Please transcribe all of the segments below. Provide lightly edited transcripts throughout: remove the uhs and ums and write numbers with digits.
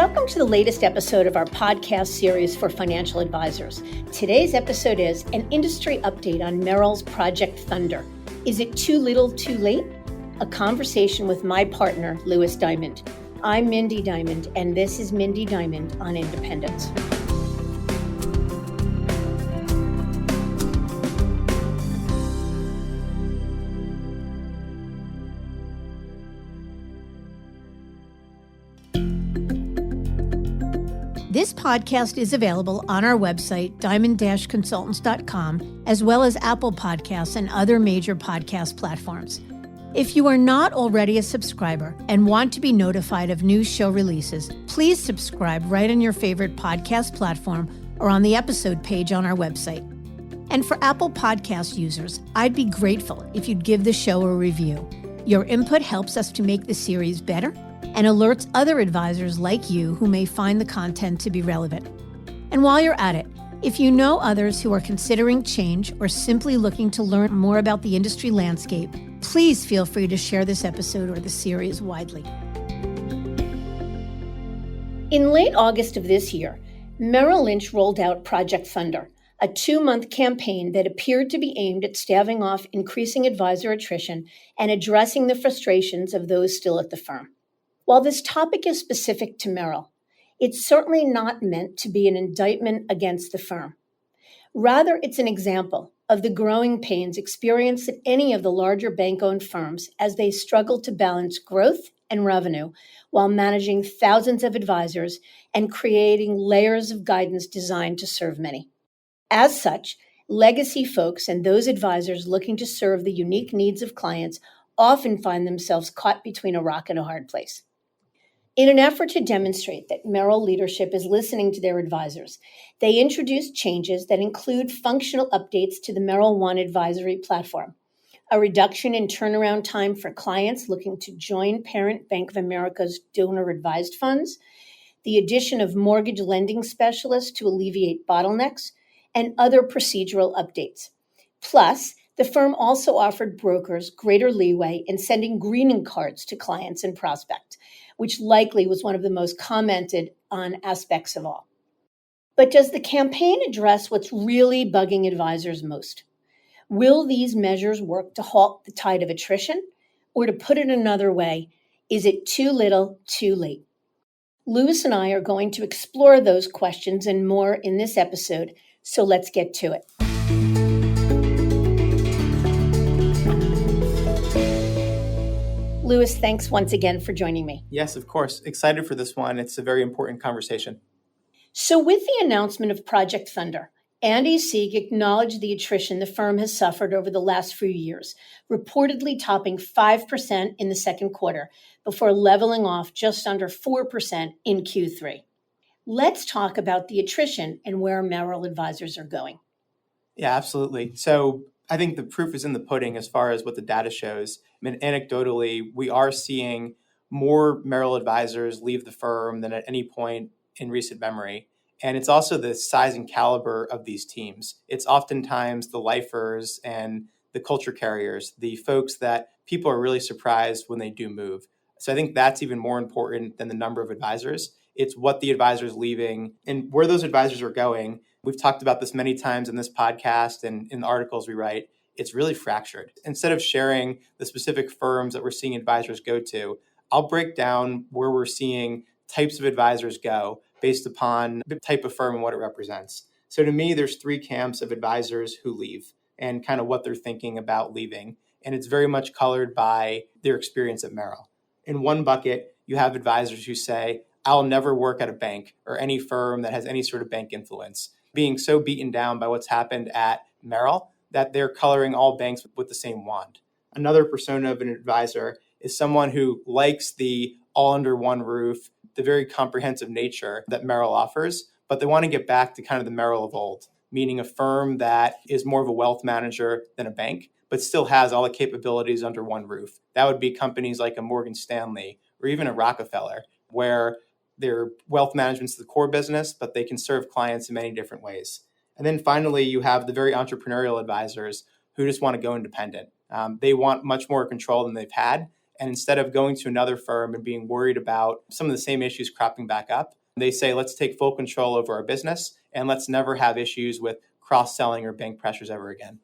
Welcome to the latest episode of our podcast series for financial advisors. Today's episode is an industry update on Merrill's Project Thunder. Is it too little, too late? A conversation with my partner, Louis Diamond. I'm Mindy Diamond, and this is Mindy Diamond on Independence. This podcast is available on our website, diamond-consultants.com, as well as Apple Podcasts and other major podcast platforms. If you are not already a subscriber and want to be notified of new show releases, please subscribe right on your favorite podcast platform or on the episode page on our website. And for Apple Podcast users, I'd be grateful if you'd give the show a review. Your input helps us to make the series better and alerts other advisors like you who may find the content to be relevant. And while you're at it, if you know others who are considering change or simply looking to learn more about the industry landscape, please feel free to share this episode or the series widely. In late August of this year, Merrill Lynch rolled out Project Thunder, a 2-month campaign that appeared to be aimed at staving off increasing advisor attrition and addressing the frustrations of those still at the firm. While this topic is specific to Merrill, it's certainly not meant to be an indictment against the firm. Rather, it's an example of the growing pains experienced at any of the larger bank-owned firms as they struggle to balance growth and revenue while managing thousands of advisors and creating layers of guidance designed to serve many. As such, legacy folks and those advisors looking to serve the unique needs of clients often find themselves caught between a rock and a hard place. In an effort to demonstrate that Merrill leadership is listening to their advisors, they introduced changes that include functional updates to the Merrill One advisory platform, a reduction in turnaround time for clients looking to join parent Bank of America's donor-advised funds, the addition of mortgage lending specialists to alleviate bottlenecks, and other procedural updates. Plus, the firm also offered brokers greater leeway in sending greeting cards to clients and prospects, which likely was one of the most commented on aspects of all. But does the campaign address what's really bugging advisors most? Will these measures work to halt the tide of attrition? Or to put it another way, is it too little, too late? Louis and I are going to explore those questions and more in this episode, so let's get to it. Louis, thanks once again for joining me. Yes, of course. Excited for this one. It's a very important conversation. So with the announcement of Project Thunder, Andy Sieg acknowledged the attrition the firm has suffered over the last few years, reportedly topping 5% in the second quarter before leveling off just under 4% in Q3. Let's talk about the attrition and where Merrill advisors are going. Yeah, absolutely. So I think the proof is in the pudding as far as what the data shows. I mean, anecdotally, we are seeing more Merrill advisors leave the firm than at any point in recent memory. And it's also the size and caliber of these teams. It's oftentimes the lifers and the culture carriers, the folks that people are really surprised when they do move. So I think that's even more important than the number of advisors. It's what the advisor is leaving and where those advisors are going. We've talked about this many times in this podcast and in the articles we write. It's really fractured. Instead of sharing the specific firms that we're seeing advisors go to, I'll break down where we're seeing types of advisors go based upon the type of firm and what it represents. So to me, there's 3 camps of advisors who leave and kind of what they're thinking about leaving. And it's very much colored by their experience at Merrill. In one bucket, you have advisors who say, I'll never work at a bank or any firm that has any sort of bank influence, being so beaten down by what's happened at Merrill that they're coloring all banks with the same wand. Another persona of an advisor is someone who likes the all under one roof, the very comprehensive nature that Merrill offers, but they want to get back to kind of the Merrill of old, meaning a firm that is more of a wealth manager than a bank, but still has all the capabilities under one roof. That would be companies like a Morgan Stanley or even a Rockefeller, where their wealth management's the core business, but they can serve clients in many different ways. And then finally, you have the very entrepreneurial advisors who just want to go independent. They want much more control than they've had, And instead of going to another firm and being worried about some of the same issues cropping back up, they say, let's take full control over our business and let's never have issues with cross-selling or bank pressures ever again.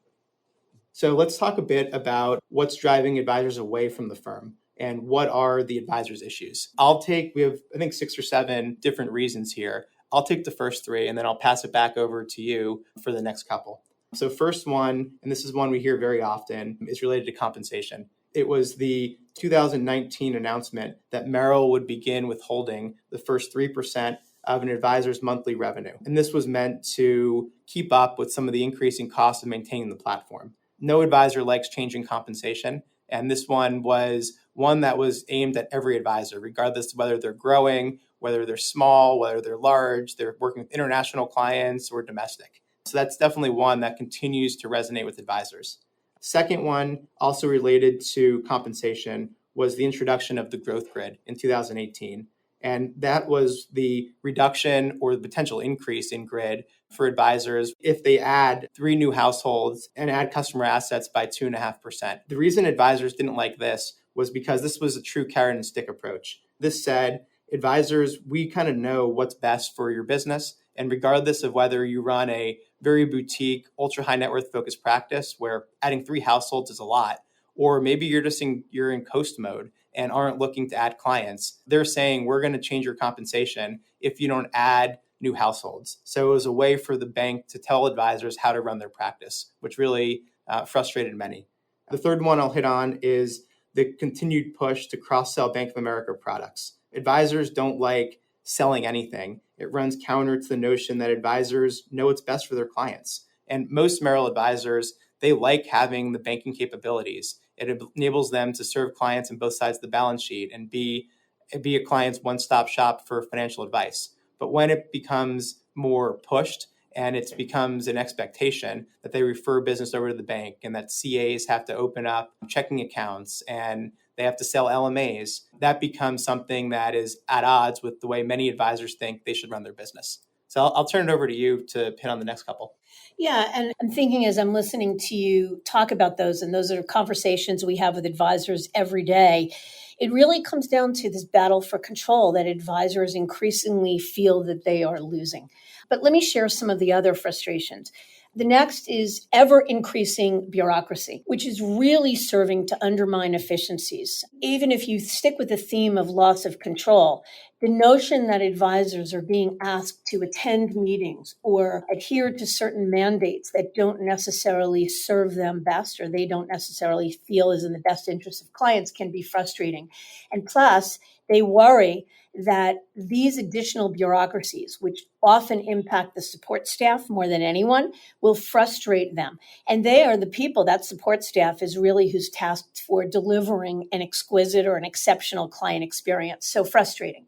So let's talk a bit about what's driving advisors away from the firm and what are the advisors' issues. We have, I think, 6 or 7 different reasons here. I'll take the first 3 and then I'll pass it back over to you for the next couple. So first one, and this is one we hear very often, is related to compensation. It was the 2019 announcement that Merrill would begin withholding the first 3% of an advisor's monthly revenue. And this was meant to keep up with some of the increasing costs of maintaining the platform. No advisor likes changing compensation. And this one was one that was aimed at every advisor, regardless of whether they're growing, whether they're small, whether they're large, they're working with international clients or domestic. So that's definitely one that continues to resonate with advisors. Second one, also related to compensation, was the introduction of the growth grid in 2018. And that was the reduction or the potential increase in grid for advisors if they add 3 new households and add customer assets by 2.5%. The reason advisors didn't like this was because this was a true carrot and stick approach. This said, advisors, we kind of know what's best for your business. And regardless of whether you run a very boutique, ultra high net worth focused practice where adding 3 households is a lot, or maybe you're in coast mode and aren't looking to add clients, they're saying we're going to change your compensation if you don't add new households. So it was a way for the bank to tell advisors how to run their practice, which really frustrated many. The third one I'll hit on is the continued push to cross-sell Bank of America products. Advisors don't like selling anything. It runs counter to the notion that advisors know what's best for their clients. And most Merrill advisors, they like having the banking capabilities. It enables them to serve clients on both sides of the balance sheet and be a client's one-stop shop for financial advice. But when it becomes more pushed and it becomes an expectation that they refer business over to the bank and that CAs have to open up checking accounts and they have to sell LMAs, that becomes something that is at odds with the way many advisors think they should run their business. So I'll turn it over to you to hit on the next couple. Yeah, and I'm thinking as I'm listening to you talk about those, and those are conversations we have with advisors every day, it really comes down to this battle for control that advisors increasingly feel that they are losing. But let me share some of the other frustrations. The next is ever increasing bureaucracy, which is really serving to undermine efficiencies. Even if you stick with the theme of loss of control, the notion that advisors are being asked to attend meetings or adhere to certain mandates that don't necessarily serve them best or they don't necessarily feel is in the best interest of clients can be frustrating. And plus, they worry that these additional bureaucracies, which often impact the support staff more than anyone, will frustrate them. And they are the people, that support staff is really who's tasked for delivering an exquisite or an exceptional client experience. So frustrating.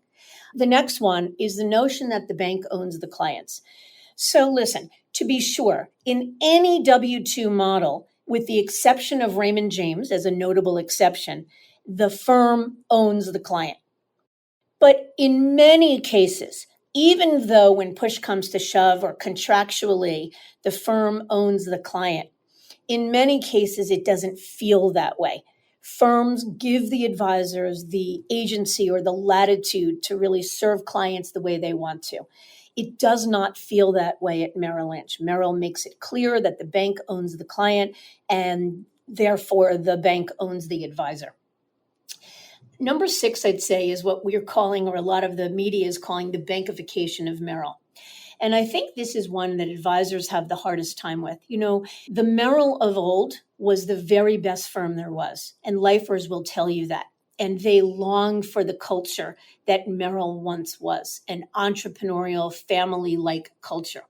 The next one is the notion that the bank owns the clients. So listen, to be sure, in any W-2 model, with the exception of Raymond James as a notable exception, the firm owns the client. But in many cases, even though when push comes to shove or contractually, the firm owns the client, in many cases, it doesn't feel that way. Firms give the advisors the agency or the latitude to really serve clients the way they want to. It does not feel that way at Merrill Lynch. Merrill makes it clear that the bank owns the client and therefore the bank owns the advisor. Number 6, I'd say, is what we're calling, or a lot of the media is calling, the bankification of Merrill. And I think this is one that advisors have the hardest time with. You know, the Merrill of old was the very best firm there was, and lifers will tell you that. And they long for the culture that Merrill once was, an entrepreneurial, family-like culture.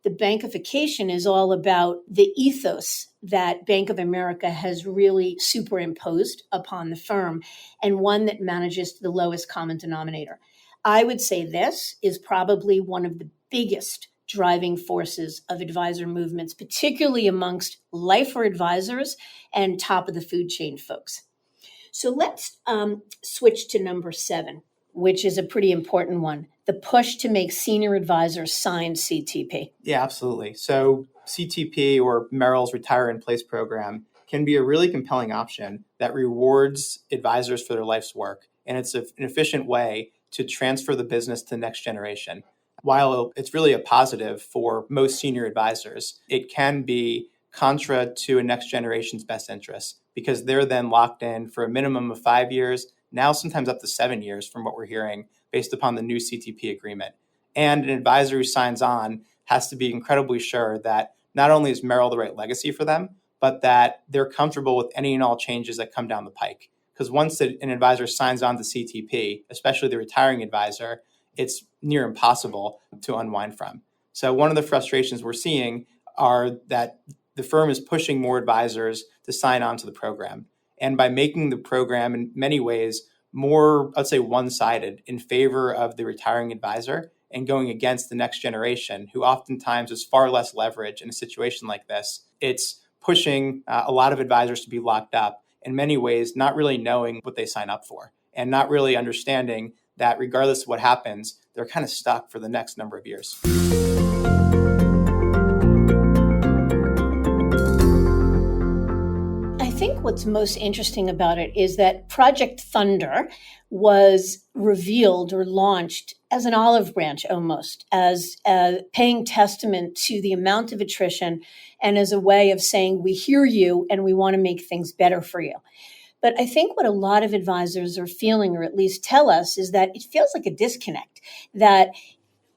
The bankification is all about the ethos that Bank of America has really superimposed upon the firm, and one that manages to the lowest common denominator. I would say this is probably one of the biggest driving forces of advisor movements, particularly amongst lifer advisors and top of the food chain folks. So let's switch to number 7, which is a pretty important one, the push to make senior advisors sign CTP. Yeah, absolutely. So CTP, or Merrill's Retire in Place program, can be a really compelling option that rewards advisors for their life's work. And it's an efficient way to transfer the business to the next generation. While it's really a positive for most senior advisors, it can be contra to a next generation's best interests because they're then locked in for a minimum of 5 years, now sometimes up to 7 years from what we're hearing based upon the new CTP agreement. And an advisor who signs on has to be incredibly sure that not only is Merrill the right legacy for them, but that they're comfortable with any and all changes that come down the pike. Because once an advisor signs on to CTP, especially the retiring advisor, it's near impossible to unwind from. So one of the frustrations we're seeing are that the firm is pushing more advisors to sign on to the program. And by making the program in many ways more, I'd say, one-sided in favor of the retiring advisor and going against the next generation, who oftentimes is far less leverage in a situation like this, it's pushing a lot of advisors to be locked up, in many ways not really knowing what they sign up for and not really understanding that regardless of what happens, they're kind of stuck for the next number of years. I think what's most interesting about it is that Project Thunder was revealed or launched as an olive branch almost, as paying testament to the amount of attrition and as a way of saying, we hear you and we want to make things better for you. But I think what a lot of advisors are feeling, or at least tell us, is that it feels like a disconnect, that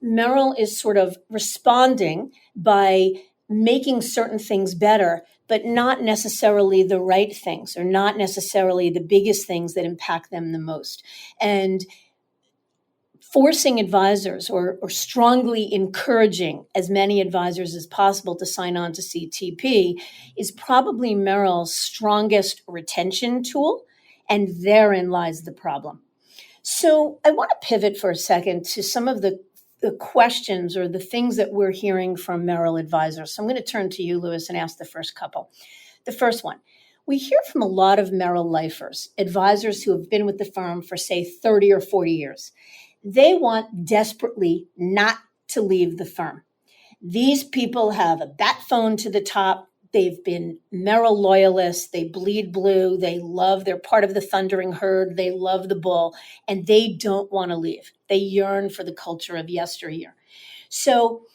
Merrill is sort of responding by making certain things better, but not necessarily the right things or not necessarily the biggest things that impact them the most. And forcing advisors or strongly encouraging as many advisors as possible to sign on to CTP is probably Merrill's strongest retention tool, and therein lies the problem. So I want to pivot for a second to some of the questions or the things that we're hearing from Merrill advisors. So I'm going to turn to you, Louis, and ask the first couple. The first one, we hear from a lot of Merrill lifers, advisors who have been with the firm for, say, 30 or 40 years. They want desperately not to leave the firm. These people have a bat phone to the top. They've been Merrill loyalists. They bleed blue. They're part of the thundering herd. They love the bull, and they don't want to leave. They yearn for the culture of yesteryear. So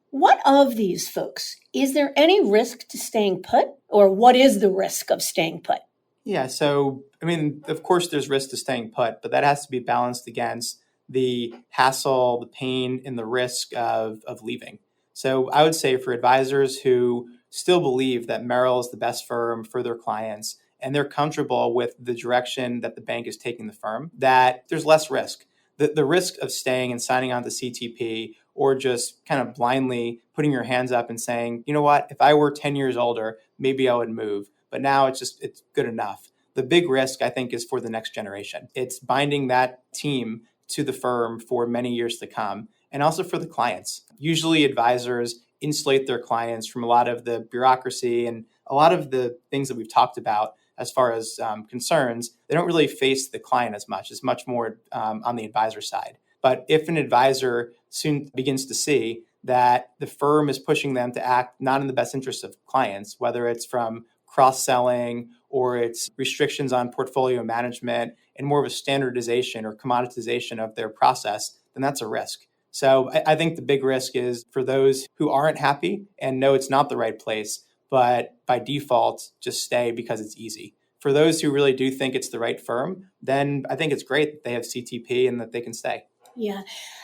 what of these folks? Is there any risk to staying put, or what is the risk of staying put? Yeah, so, of course there's risk to staying put, but that has to be balanced against the hassle, the pain, and the risk of leaving. So I would say for advisors who still believe that Merrill is the best firm for their clients and they're comfortable with the direction that the bank is taking the firm, that there's less risk. The risk of staying and signing on to CTP or just kind of blindly putting your hands up and saying, you know what, if I were 10 years older, maybe I would move. But now it's good enough. The big risk, I think, is for the next generation. It's binding that team to the firm for many years to come, and also for the clients. Usually advisors insulate their clients from a lot of the bureaucracy and a lot of the things that we've talked about as far as concerns. They don't really face the client as much. It's much more on the advisor side. But if an advisor soon begins to see that the firm is pushing them to act not in the best interest of clients, whether it's from cross-selling or it's restrictions on portfolio management and more of a standardization or commoditization of their process, then that's a risk. So I think the big risk is for those who aren't happy and know it's not the right place, but by default, just stay because it's easy. For those who really do think it's the right firm, then I think it's great that they have CTP and that they can stay. Yeah,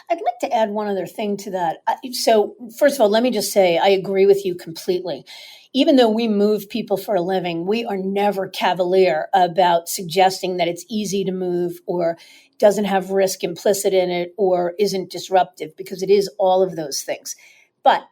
I'd like to add one other thing to that. So first of all, let me just say, I agree with you completely. Even though we move people for a living, we are never cavalier about suggesting that it's easy to move or doesn't have risk implicit in it or isn't disruptive, because it is all of those things. But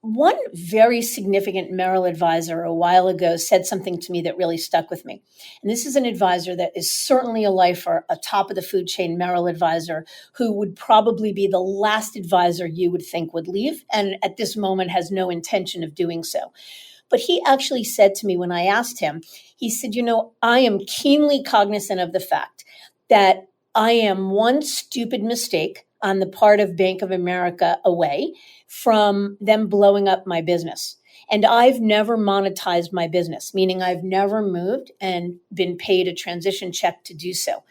one very significant Merrill advisor a while ago said something to me that really stuck with me. And this is an advisor that is certainly a lifer, a top of the food chain Merrill advisor who would probably be the last advisor you would think would leave, and at this moment has no intention of doing so. But he actually said to me when I asked him, he said, I am keenly cognizant of the fact that I am one stupid mistake on the part of Bank of America away from them blowing up my business. And I've never monetized my business, meaning I've never moved and been paid a transition check to do so.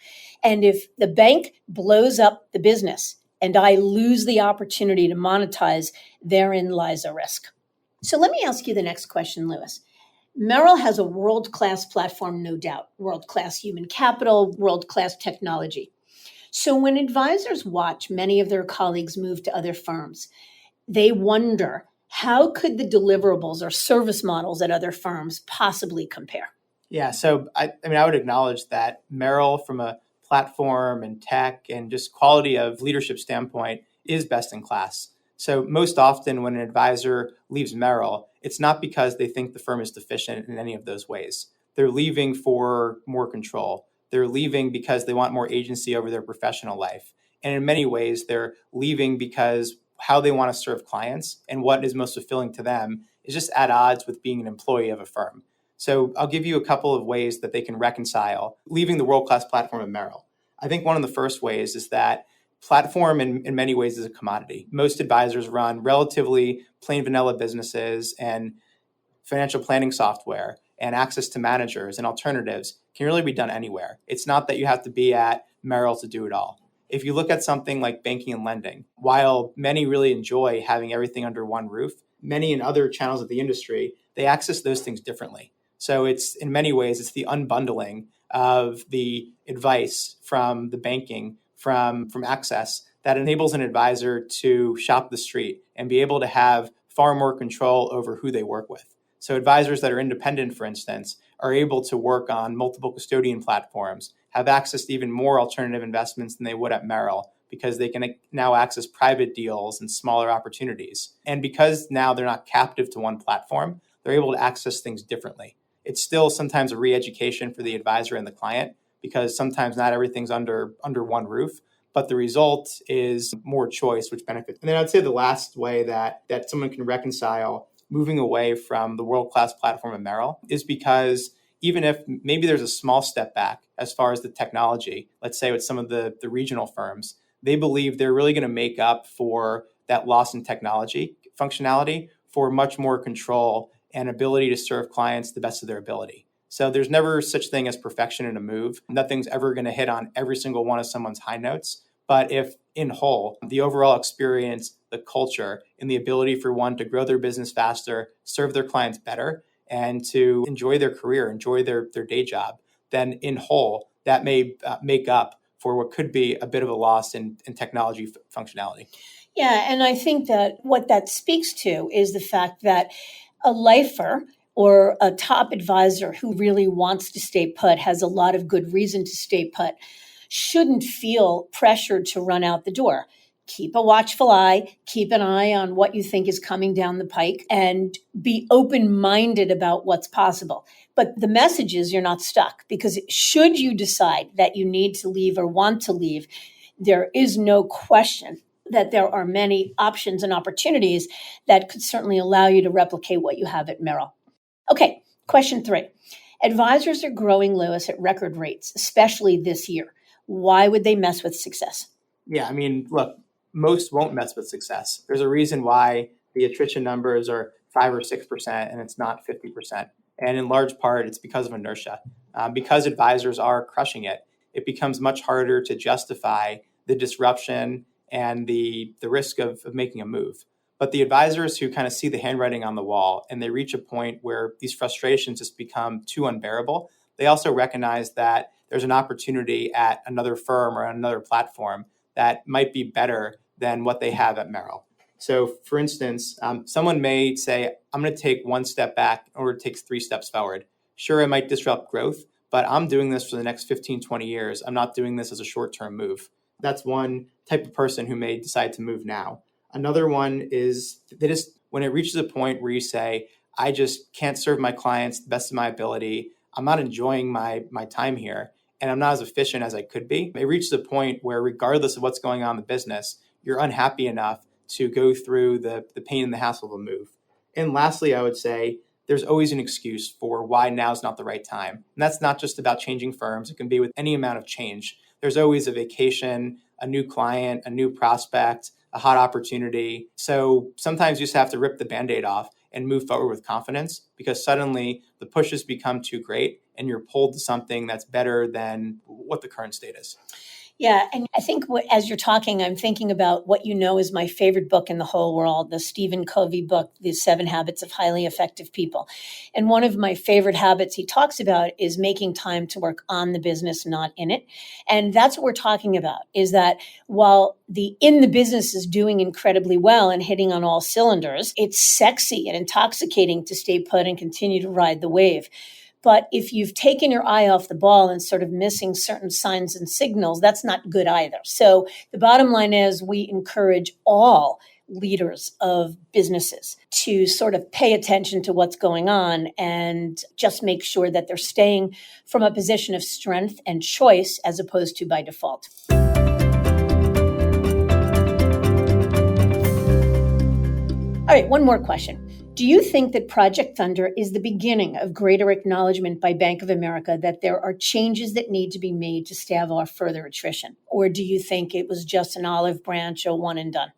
And if the bank blows up the business and I lose the opportunity to monetize, therein lies a risk. So let me ask you the next question, Lewis. Merrill has a world-class platform, no doubt, world-class human capital, world-class technology. So when advisors watch many of their colleagues move to other firms, they wonder, how could the deliverables or service models at other firms possibly compare? Yeah, so I would acknowledge that Merrill, from a platform and tech and just quality of leadership standpoint, is best in class. So most often when an advisor leaves Merrill, it's not because they think the firm is deficient in any of those ways. They're leaving for more control. They're leaving because they want more agency over their professional life. And in many ways, they're leaving because how they want to serve clients and what is most fulfilling to them is just at odds with being an employee of a firm. So I'll give you a couple of ways that they can reconcile leaving the world-class platform of Merrill. I think one of the first ways is that platform in many ways is a commodity. Most advisors run relatively plain vanilla businesses, and financial planning software and access to managers and alternatives can really be done anywhere. It's not that you have to be at Merrill to do it all. If you look at something like banking and lending, while many really enjoy having everything under one roof, many in other channels of the industry, they access those things differently. So it's in many ways, it's the unbundling of the advice from the banking, from access, that enables an advisor to shop the street and be able to have far more control over who they work with. So advisors that are independent, for instance, are able to work on multiple custodian platforms, have access to even more alternative investments than they would at Merrill, because they can now access private deals and smaller opportunities. And because now they're not captive to one platform, they're able to access things differently. It's still sometimes a re-education for the advisor and the client, because sometimes not everything's under one roof, but the result is more choice, which benefits. And then I'd say the last way that someone can reconcile moving away from the world-class platform of Merrill is because even if maybe there's a small step back as far as the technology, let's say with some of the regional firms, they believe they're really going to make up for that loss in technology functionality for much more control and ability to serve clients the best of their ability. So there's never such thing as perfection in a move. Nothing's ever going to hit on every single one of someone's high notes. But if in whole, the overall experience, the culture, and the ability for one to grow their business faster, serve their clients better, and to enjoy their career, enjoy their day job, then in whole, that may make up for what could be a bit of a loss in technology functionality. Yeah, and I think that what that speaks to is the fact that a lifer or a top advisor who really wants to stay put, has a lot of good reason to stay put, shouldn't feel pressured to run out the door. Keep a watchful eye, keep an eye on what you think is coming down the pike, and be open-minded about what's possible. But the message is you're not stuck, because should you decide that you need to leave or want to leave, there is no question that there are many options and opportunities that could certainly allow you to replicate what you have at Merrill. Okay, question 3. Advisors are growing, Lewis, at record rates, especially this year. Why would they mess with success? Yeah, I mean, look, most won't mess with success. There's a reason why the attrition numbers are 5 or 6% and it's not 50%. And in large part, it's because of inertia. Because advisors are crushing it, it becomes much harder to justify the disruption and the risk of making a move. But the advisors who kind of see the handwriting on the wall and they reach a point where these frustrations just become too unbearable, they also recognize that there's an opportunity at another firm or another platform that might be better than what they have at Merrill. So for instance, someone may say, I'm going to take one step back in order to take 3 steps forward. Sure, it might disrupt growth, but I'm doing this for the next 15, 20 years. I'm not doing this as a short-term move. That's one type of person who may decide to move now. Another one is when it reaches a point where you say, I just can't serve my clients the best of my ability. I'm not enjoying my time here, and I'm not as efficient as I could be. It reaches a point where regardless of what's going on in the business, you're unhappy enough to go through the pain and the hassle of a move. And lastly, I would say there's always an excuse for why now is not the right time. And that's not just about changing firms. It can be with any amount of change. There's always a vacation, a new client, a new prospect, a hot opportunity. So sometimes you just have to rip the Band-Aid off and move forward with confidence, because suddenly the pushes become too great and you're pulled to something that's better than what the current state is. Yeah, and I think as you're talking, I'm thinking about what you know is my favorite book in the whole world, the Stephen Covey book, The 7 Habits of Highly Effective People. And one of my favorite habits he talks about is making time to work on the business, not in it. And that's what we're talking about, is that while the in the business is doing incredibly well and hitting on all cylinders, it's sexy and intoxicating to stay put and continue to ride the wave. But if you've taken your eye off the ball and sort of missing certain signs and signals, that's not good either. So the bottom line is we encourage all leaders of businesses to sort of pay attention to what's going on and just make sure that they're staying from a position of strength and choice as opposed to by default. All right, one more question. Do you think that Project Thunder is the beginning of greater acknowledgement by Bank of America that there are changes that need to be made to stave off further attrition? Or do you think it was just an olive branch, a one and done?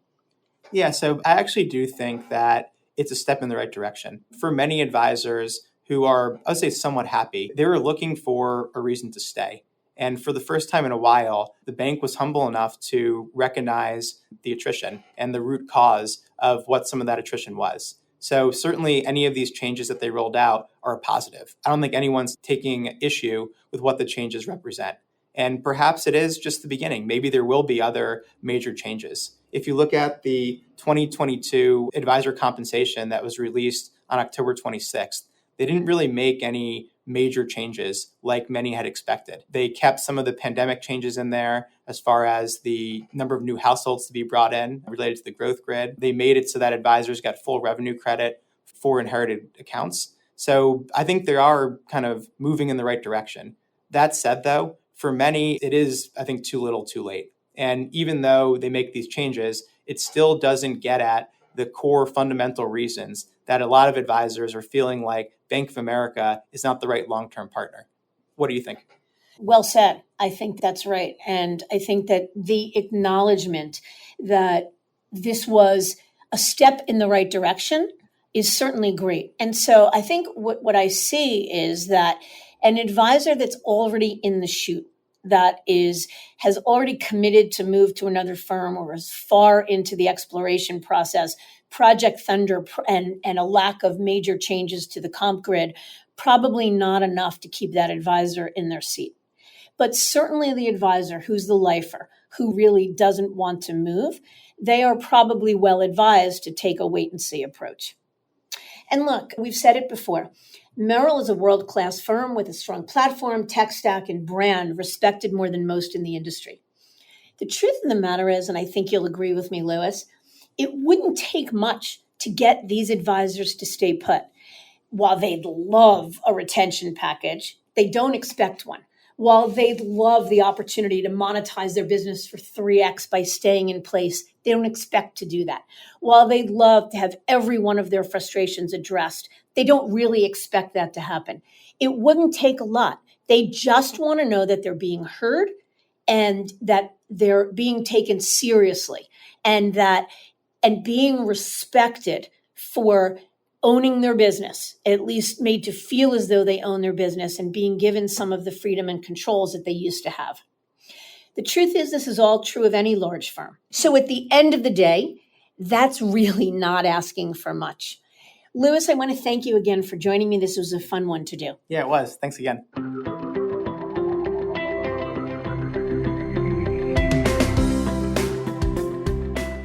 Yeah, so I actually do think that it's a step in the right direction. For many advisors who are, I would say, somewhat happy, they were looking for a reason to stay. And for the first time in a while, the bank was humble enough to recognize the attrition and the root cause of what some of that attrition was. So certainly any of these changes that they rolled out are a positive. I don't think anyone's taking issue with what the changes represent. And perhaps it is just the beginning. Maybe there will be other major changes. If you look at the 2022 advisor compensation that was released on October 26th, they didn't really make any major changes like many had expected. They kept some of the pandemic changes in there as far as the number of new households to be brought in related to the growth grid. They made it so that advisors got full revenue credit for inherited accounts. So I think they are kind of moving in the right direction. That said, though, for many, it is, I think, too little, too late. And even though they make these changes, it still doesn't get at the core fundamental reasons that a lot of advisors are feeling like Bank of America is not the right long-term partner. What do you think? Well said. I think that's right. And I think that the acknowledgement that this was a step in the right direction is certainly great. And so I think what I see is that an advisor that's already in the chute, that has already committed to move to another firm or is far into the exploration process, Project Thunder and a lack of major changes to the comp grid, probably not enough to keep that advisor in their seat. But certainly the advisor who's the lifer, who really doesn't want to move, they are probably well advised to take a wait and see approach. And look, we've said it before. Merrill is a world-class firm with a strong platform, tech stack, and brand, respected more than most in the industry. The truth of the matter is, and I think you'll agree with me, Lewis, it wouldn't take much to get these advisors to stay put. While they'd love a retention package, they don't expect one. While they'd love the opportunity to monetize their business for 3x by staying in place, they don't expect to do that. While they'd love to have every one of their frustrations addressed, they don't really expect that to happen. It wouldn't take a lot. They just want to know that they're being heard and that they're being taken seriously and being respected for owning their business, at least made to feel as though they own their business and being given some of the freedom and controls that they used to have. The truth is, this is all true of any large firm. So at the end of the day, that's really not asking for much. Lewis, I want to thank you again for joining me. This was a fun one to do. Yeah, it was. Thanks again.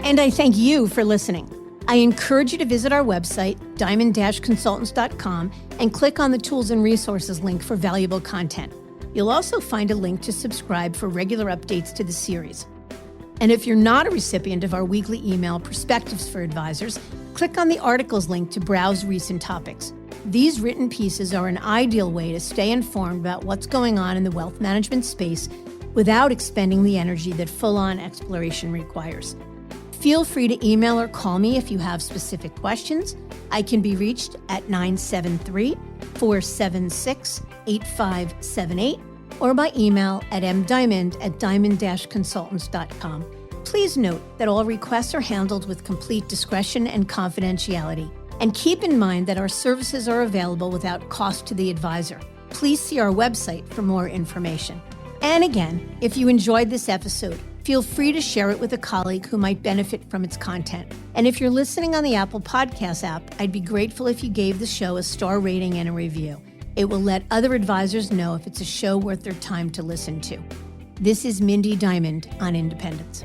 And I thank you for listening. I encourage you to visit our website, diamond-consultants.com, and click on the Tools and Resources link for valuable content. You'll also find a link to subscribe for regular updates to the series. And if you're not a recipient of our weekly email, Perspectives for Advisors, click on the articles link to browse recent topics. These written pieces are an ideal way to stay informed about what's going on in the wealth management space without expending the energy that full-on exploration requires. Feel free to email or call me if you have specific questions. I can be reached at 973-476-8578 or by email at mdiamond@diamond-consultants.com. Please note that all requests are handled with complete discretion and confidentiality. And keep in mind that our services are available without cost to the advisor. Please see our website for more information. And again, if you enjoyed this episode, feel free to share it with a colleague who might benefit from its content. And if you're listening on the Apple Podcasts app, I'd be grateful if you gave the show a star rating and a review. It will let other advisors know if it's a show worth their time to listen to. This is Mindy Diamond on Independence.